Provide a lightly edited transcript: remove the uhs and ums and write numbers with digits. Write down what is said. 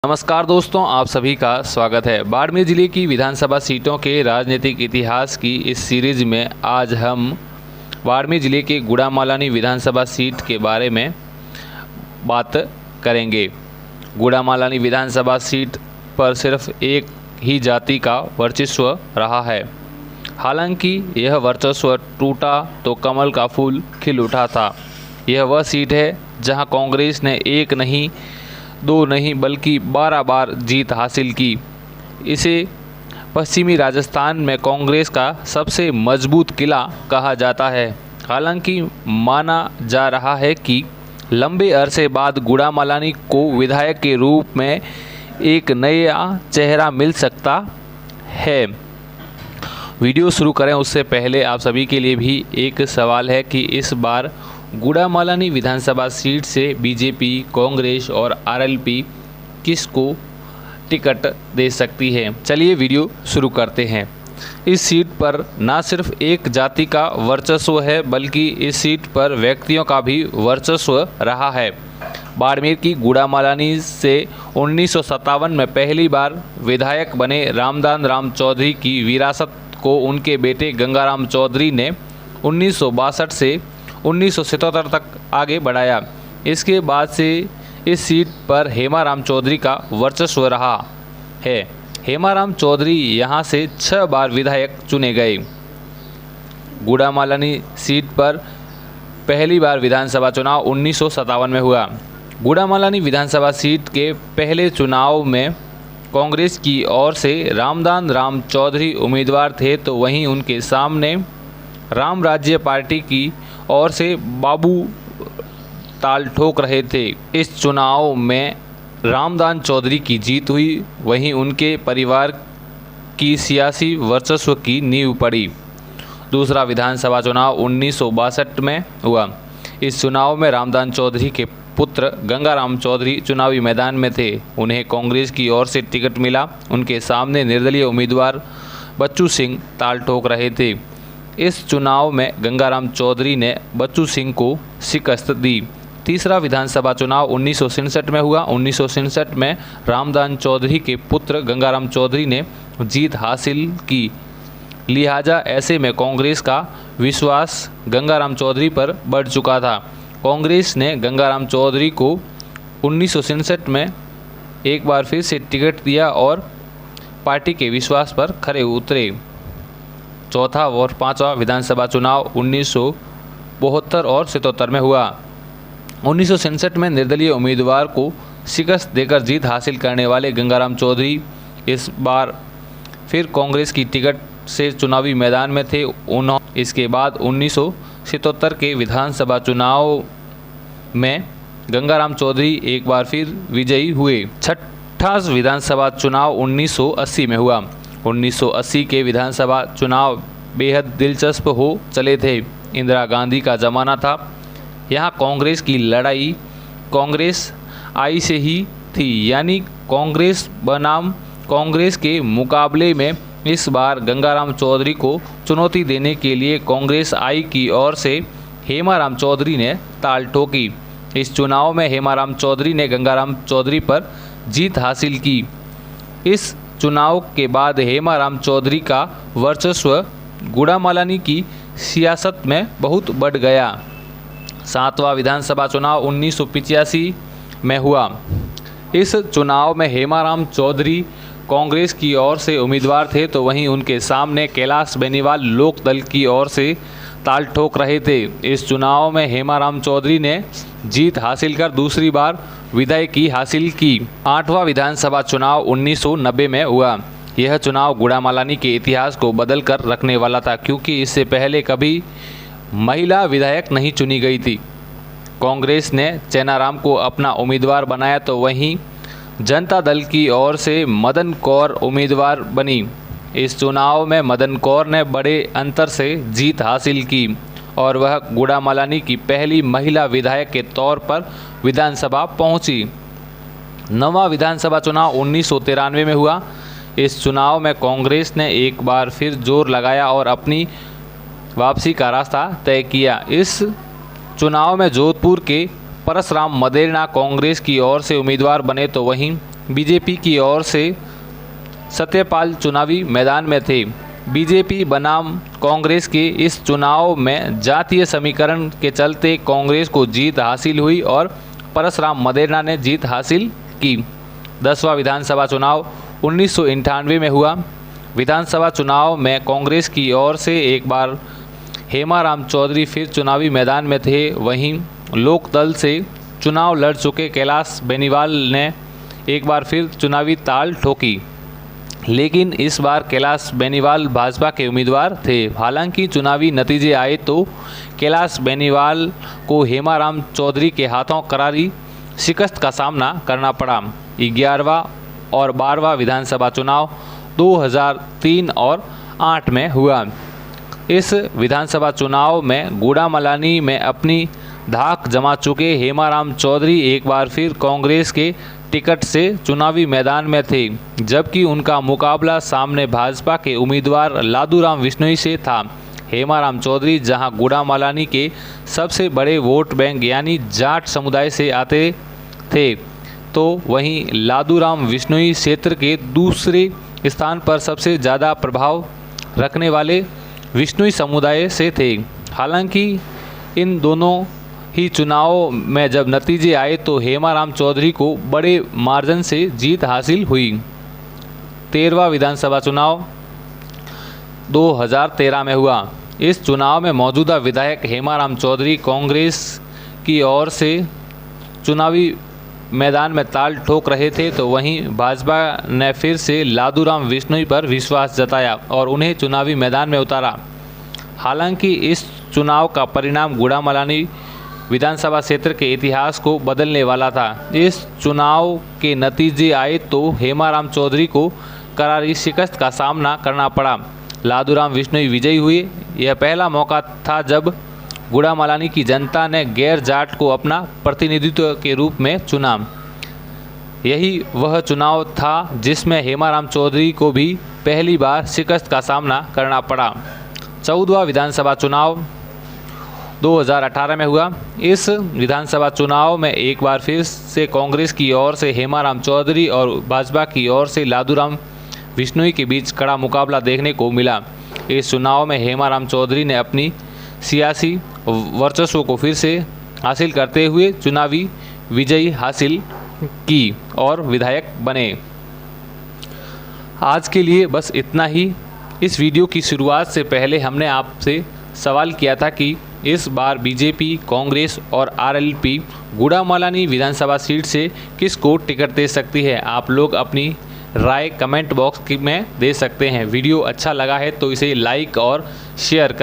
नमस्कार दोस्तों, आप सभी का स्वागत है। बाड़मेर जिले की विधानसभा सीटों के राजनीतिक इतिहास की इस सीरीज में आज हम बाड़मेर जिले के गुड़ामालानी विधानसभा सीट के बारे में बात करेंगे। गुड़ामालानी विधानसभा सीट पर सिर्फ एक ही जाति का वर्चस्व रहा है। हालांकि यह वर्चस्व टूटा तो कमल का फूल खिल उठा था। यह वह सीट है जहां कांग्रेस ने एक नहीं, दो नहीं बल्कि 12 बार जीत हासिल की। इसे पश्चिमी राजस्थान में कांग्रेस का सबसे मजबूत किला कहा जाता है। हालांकि माना जा रहा है कि लंबे अरसे बाद गुड़ामालानी को विधायक के रूप में एक नया चेहरा मिल सकता है। वीडियो शुरू करें उससे पहले आप सभी के लिए भी एक सवाल है कि इस बार गुड़ामालानी विधानसभा सीट से बीजेपी, कांग्रेस और आरएलपी किसको टिकट दे सकती है। चलिए वीडियो शुरू करते हैं। इस सीट पर न सिर्फ एक जाति का वर्चस्व है बल्कि इस सीट पर व्यक्तियों का भी वर्चस्व रहा है। बाड़मेर की गुड़ामालानी से 1957 में पहली बार विधायक बने रामदान राम चौधरी की विरासत को उनके बेटे गंगाराम चौधरी ने 1962 से 1977 तक आगे बढ़ाया। इसके बाद से इस सीट पर हेमाराम चौधरी का वर्चस्व रहा है। हेमाराम चौधरी यहां से 6 बार विधायक चुने गए। गुड़ामालानी सीट पर पहली बार विधानसभा चुनाव 1957 में हुआ। गुड़ामालानी विधानसभा सीट के पहले चुनाव में कांग्रेस की ओर से रामदान राम चौधरी उम्मीदवार थे, तो वहीं उनके सामने राम राज्य पार्टी की और से बाबू ताल ठोक रहे थे। इस चुनाव में रामदान चौधरी की जीत हुई, वहीं उनके परिवार की सियासी वर्चस्व की नींव पड़ी। दूसरा विधानसभा चुनाव 1962 में हुआ। इस चुनाव में रामदान चौधरी के पुत्र गंगाराम चौधरी चुनावी मैदान में थे। उन्हें कांग्रेस की ओर से टिकट मिला। उनके सामने निर्दलीय उम्मीदवार बच्चू सिंह ताल ठोक रहे थे। इस चुनाव में गंगाराम चौधरी ने बच्चू सिंह को शिकस्त दी। तीसरा विधानसभा चुनाव 1967 में हुआ। 1967 में रामदान चौधरी के पुत्र गंगाराम चौधरी ने जीत हासिल की। लिहाजा ऐसे में कांग्रेस का विश्वास गंगाराम चौधरी पर बढ़ चुका था। कांग्रेस ने गंगाराम चौधरी को 1967 में एक बार फिर से टिकट दिया और पार्टी के विश्वास पर खरे उतरे। चौथा और पांचवा विधानसभा चुनाव 1972 और 77 में हुआ। 1967 में निर्दलीय उम्मीदवार को शिकस्त देकर जीत हासिल करने वाले गंगाराम चौधरी इस बार फिर कांग्रेस की टिकट से चुनावी मैदान में थे। इसके बाद 1977 के विधानसभा चुनाव में गंगाराम चौधरी एक बार फिर विजयी हुए। छठा विधानसभा चुनाव 1980 में हुआ। 1980 के विधानसभा चुनाव बेहद दिलचस्प हो चले थे। इंदिरा गांधी का ज़माना था। यहाँ कांग्रेस की लड़ाई कांग्रेस आई से ही थी, यानी कांग्रेस बनाम कांग्रेस के मुकाबले में इस बार गंगाराम चौधरी को चुनौती देने के लिए कांग्रेस आई की ओर से हेमाराम चौधरी ने ताल ठोकी। इस चुनाव में हेमाराम चौधरी ने गंगाराम चौधरी पर जीत हासिल की। इस चुनाव के बाद हेमाराम चौधरी का वर्चस्व गुड़ामालानी की सियासत में बहुत बढ़ गया। सातवां विधानसभा चुनाव 1985 में हुआ। इस चुनाव में हेमाराम चौधरी कांग्रेस की ओर से उम्मीदवार थे, तो वहीं उनके सामने कैलाश बेनीवाल लोक दल की ओर से ताल ठोक रहे थे। इस चुनाव में हेमाराम चौधरी ने जीत हासिल कर दूसरी बार विधायकी हासिल की। आठवां विधानसभा चुनाव 1990 में हुआ। यह चुनाव गुड़ामालानी के इतिहास को बदल कर रखने वाला था, क्योंकि इससे पहले कभी महिला विधायक नहीं चुनी गई थी। कांग्रेस ने चेनाराम को अपना उम्मीदवार बनाया, तो वहीं जनता दल की ओर से मदन कौर उम्मीदवार बनी। इस चुनाव में मदन कौर ने बड़े अंतर से जीत हासिल की और वह गुड़ामालानी की पहली महिला विधायक के तौर पर विधानसभा पहुंची। नौवां विधानसभा चुनाव 1993 में हुआ। इस चुनाव में कांग्रेस ने एक बार फिर जोर लगाया और अपनी वापसी का रास्ता तय किया। इस चुनाव में जोधपुर के परसराम मदेरणा कांग्रेस की ओर से उम्मीदवार बने तो वहीं बीजेपी की ओर से सत्यपाल चुनावी मैदान में थे। बीजेपी बनाम कांग्रेस के इस चुनाव में जातीय समीकरण के चलते कांग्रेस को जीत हासिल हुई और परसराम मदेरणा ने जीत हासिल की। 10वां विधानसभा चुनाव 1998 में हुआ। विधानसभा चुनाव में कांग्रेस की ओर से एक बार हेमाराम चौधरी फिर चुनावी मैदान में थे। वहीं लोकदल से चुनाव लड़ चुके कैलाश बेनीवाल ने एक बार फिर चुनावी ताल ठोकी, लेकिन इस बार कैलाश बेनीवाल भाजपा के उम्मीदवार थे। हालांकि चुनावी नतीजे आए तो कैलाश बेनीवाल को हेमाराम चौधरी के हाथों करारी शिकस्त का सामना करना पड़ा। 11वां और 12वां विधानसभा चुनाव 2003 और 8 में हुआ। इस विधानसभा चुनाव में गुड़ामलानी में अपनी धाक जमा चुके हेमाराम चौधरी एक बार फिर कांग्रेस के टिकट से चुनावी मैदान में थे, जबकि उनका मुकाबला सामने भाजपा के उम्मीदवार लादूराम विश्नोई से था। हेमाराम चौधरी जहां गुड़ामलानी के सबसे बड़े वोट बैंक यानी जाट समुदाय से आते थे, तो वहीं लादूराम विश्नोई क्षेत्र के दूसरे स्थान पर सबसे ज़्यादा प्रभाव रखने वाले विश्नोई समुदाय से थे। हालांकि इन दोनों ही चुनाव में जब नतीजे आए तो हेमाराम चौधरी को बड़े मार्जिन से जीत हासिल हुई। 13वां विधानसभा चुनाव 2013 में हुआ। इस चुनाव में मौजूदा विधायक हेमाराम चौधरी कांग्रेस की ओर से चुनावी मैदान में ताल ठोक रहे थे, तो वहीं भाजपा ने फिर से लादूराम विश्नोई पर विश्वास जताया और उन्हें चुनावी मैदान में उतारा। हालांकि इस चुनाव का परिणाम गुड़ामलानी विधानसभा क्षेत्र के इतिहास को बदलने वाला था। इस चुनाव के नतीजे आए तो हेमाराम चौधरी को करारी शिकस्त का सामना करना पड़ा। लादूराम विश्नोई विजयी हुए। यह पहला मौका था जब गुड़ामलानी की जनता ने गैर जाट को अपना प्रतिनिधित्व के रूप में चुना। यही वह चुनाव था जिसमें हेमाराम चौधरी को भी पहली बार शिकस्त का सामना करना पड़ा। 14वां विधानसभा चुनाव 2018 में हुआ। इस विधानसभा चुनाव में एक बार फिर से कांग्रेस की ओर से हेमाराम चौधरी और भाजपा की ओर से लादूराम विश्नोई के बीच कड़ा मुकाबला देखने को मिला। इस चुनाव में हेमाराम चौधरी ने अपनी सियासी वर्चस्व को फिर से हासिल करते हुए चुनावी विजयी हासिल की और विधायक बने। आज के लिए बस इतना ही। इस वीडियो की शुरुआत से पहले हमने आपसे सवाल किया था कि इस बार बीजेपी, कांग्रेस और आरएलपी गुड़ामलानी विधानसभा सीट से किसको टिकट दे सकती है। आप लोग अपनी राय कमेंट बॉक्स में दे सकते हैं। वीडियो अच्छा लगा है तो इसे लाइक और शेयर करें।